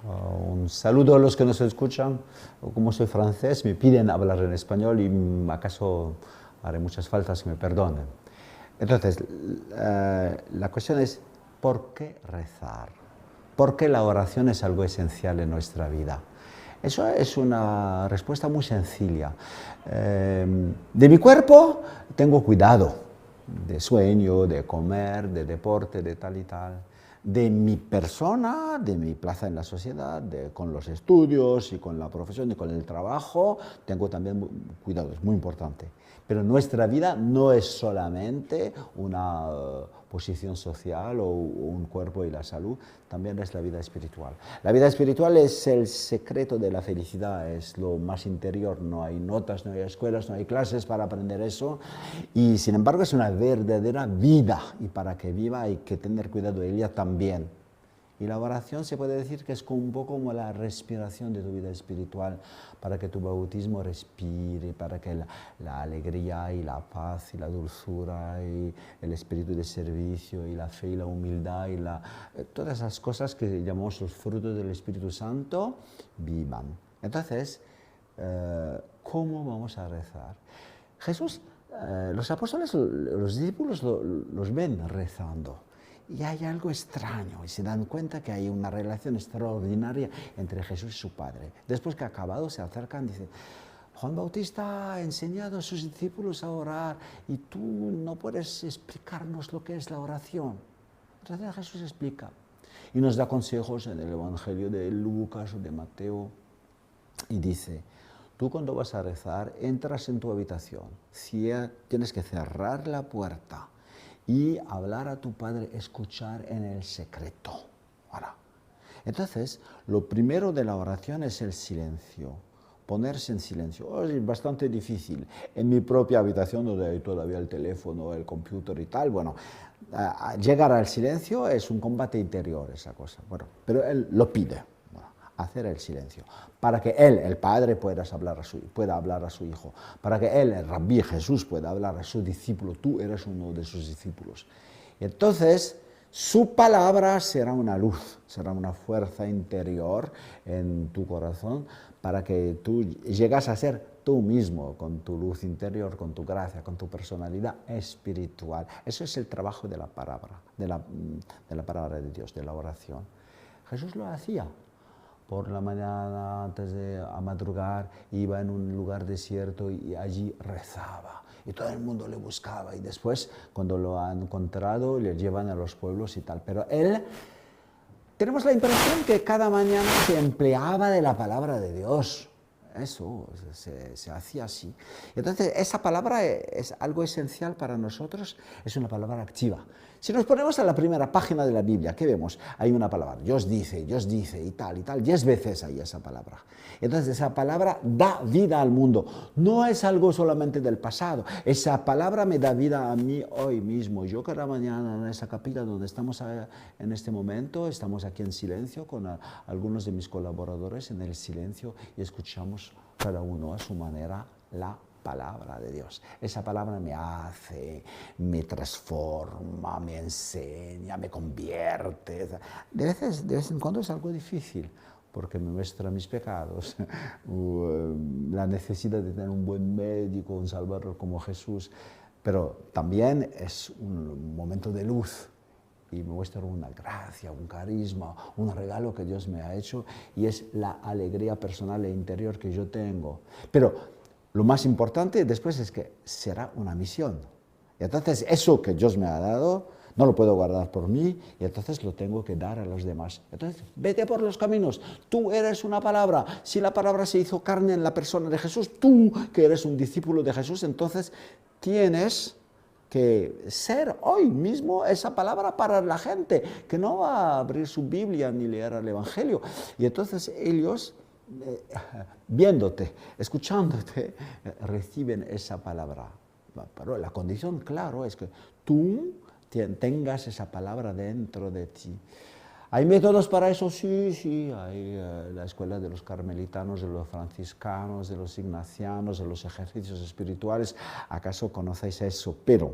Un saludo a los que nos escuchan. Como soy francés, me piden hablar en español y acaso haré muchas faltas, que me perdonen. Entonces, la cuestión es, ¿por qué rezar? ¿Por qué la oración es algo esencial en nuestra vida? Eso es una respuesta muy sencilla. De mi cuerpo tengo cuidado, de sueño, de comer, de deporte, de tal y tal. De mi persona, de mi plaza en la sociedad, con los estudios y con la profesión y con el trabajo, tengo también cuidado, es muy importante. Pero nuestra vida no es solamente una posición social o un cuerpo y la salud, también es la vida espiritual. La vida espiritual es el secreto de la felicidad, es lo más interior, no hay notas, no hay escuelas, no hay clases para aprender eso, y sin embargo es una verdadera vida, y para que viva hay que tener cuidado de ella también. Y la oración se puede decir que es un poco como la respiración de tu vida espiritual, para que tu bautismo respire, para que la alegría y la paz y la dulzura y el espíritu de servicio y la fe y la humildad y todas esas cosas que llamamos los frutos del Espíritu Santo vivan. Entonces, ¿cómo vamos a rezar? Jesús, los apóstoles, los discípulos los ven rezando. Y hay algo extraño y se dan cuenta que hay una relación extraordinaria entre Jesús y su Padre. Después que ha acabado se acercan y dicen, Juan Bautista ha enseñado a sus discípulos a orar y tú no puedes explicarnos lo que es la oración. Entonces Jesús explica y nos da consejos en el Evangelio de Lucas o de Mateo y dice, tú cuando vas a rezar entras en tu habitación, tienes que cerrar la puerta y hablar a tu Padre, escuchar en el secreto. Ahora, entonces, lo primero de la oración es el silencio, ponerse en silencio. Es bastante difícil. En mi propia habitación, donde hay todavía el teléfono, el computer y tal, bueno, llegar al silencio es un combate interior, esa cosa. Bueno, pero él lo pide. Hacer el silencio, para que él, el Padre, pueda hablar a su Hijo, para que él, el Rabí Jesús, pueda hablar a su discípulo, tú eres uno de sus discípulos. Y entonces, su palabra será una luz, será una fuerza interior en tu corazón, para que tú llegas a ser tú mismo, con tu luz interior, con tu gracia, con tu personalidad espiritual. Eso es el trabajo de la palabra, de la palabra de Dios, de la oración. Jesús lo hacía. Por la mañana, antes de madrugar, iba en un lugar desierto y allí rezaba. Y todo el mundo le buscaba. Y después, cuando lo han encontrado, le llevan a los pueblos y tal. Pero él, tenemos la impresión que cada mañana se empleaba de la palabra de Dios. Eso se hacía así. Entonces, esa palabra es algo esencial para nosotros, es una palabra activa. Si nos ponemos a la primera página de la Biblia, ¿qué vemos? Hay una palabra, Dios dice, y tal, 10 veces hay esa palabra. Entonces, esa palabra da vida al mundo. No es algo solamente del pasado. Esa palabra me da vida a mí hoy mismo. Yo cada mañana en esa capilla donde estamos en este momento, estamos aquí en silencio con algunos de mis colaboradores en el silencio y escuchamos cada uno a su manera la palabra de Dios. Esa palabra me hace, me transforma, me enseña, me convierte. De vez en cuando es algo difícil, porque me muestra mis pecados, la necesidad de tener un buen médico, un salvador como Jesús, pero también es un momento de luz. Y me muestra una gracia, un carisma, un regalo que Dios me ha hecho y es la alegría personal e interior que yo tengo. Pero lo más importante después es que será una misión. Y entonces eso que Dios me ha dado no lo puedo guardar por mí y entonces lo tengo que dar a los demás. Entonces, vete por los caminos. Tú eres una palabra. Si la palabra se hizo carne en la persona de Jesús, tú que eres un discípulo de Jesús, entonces tienes que ser hoy mismo esa palabra para la gente, que no va a abrir su Biblia ni leer el Evangelio. Y entonces ellos, viéndote, escuchándote, reciben esa palabra. Pero la condición, claro, es que tú tengas esa palabra dentro de ti. ¿Hay métodos para eso? Sí, hay la escuela de los carmelitanos, de los franciscanos, de los ignacianos, de los ejercicios espirituales. ¿Acaso conocéis eso? Pero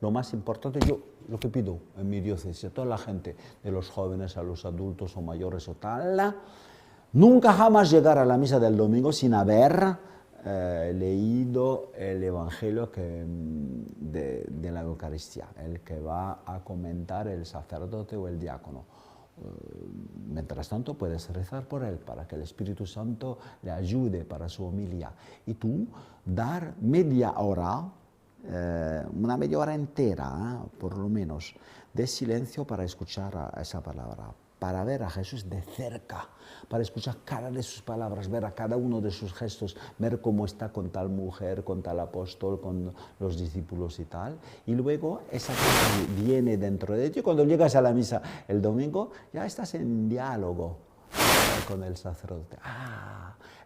Lo más importante, yo lo que pido en mi diócesis, a toda la gente, de los jóvenes a los adultos o mayores o tal, nunca jamás llegar a la misa del domingo sin haber leído el Evangelio de la Eucaristía, el que va a comentar el sacerdote o el diácono. Mientras tanto puedes rezar por él para que el Espíritu Santo le ayude para su homilía. Y tú dar media hora, una media hora entera, por lo menos, de silencio para escuchar a esa palabra, para ver a Jesús de cerca, para escuchar cada de sus palabras, ver a cada uno de sus gestos, ver cómo está con tal mujer, con tal apóstol, con los discípulos y tal. Y luego esa cosa viene dentro de ti. Cuando llegas a la misa el domingo, ya estás en diálogo con el sacerdote.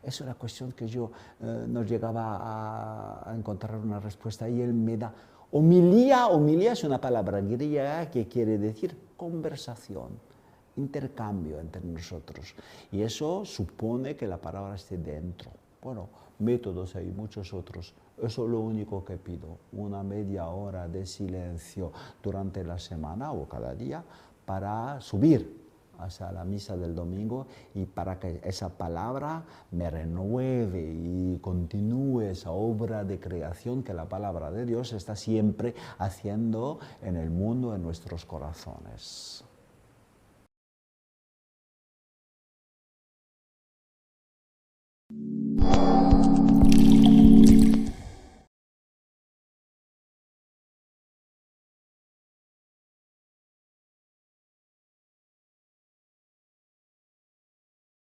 Es una cuestión que yo no llegaba a encontrar una respuesta y él me da. Homilía es una palabra griega que quiere decir conversación, intercambio entre nosotros. Y eso supone que la palabra esté dentro. Bueno, métodos hay muchos otros. Eso es lo único que pido, una media hora de silencio durante la semana o cada día para subir hacia la misa del domingo y para que esa palabra me renueve y continúe esa obra de creación que la palabra de Dios está siempre haciendo en el mundo, en nuestros corazones.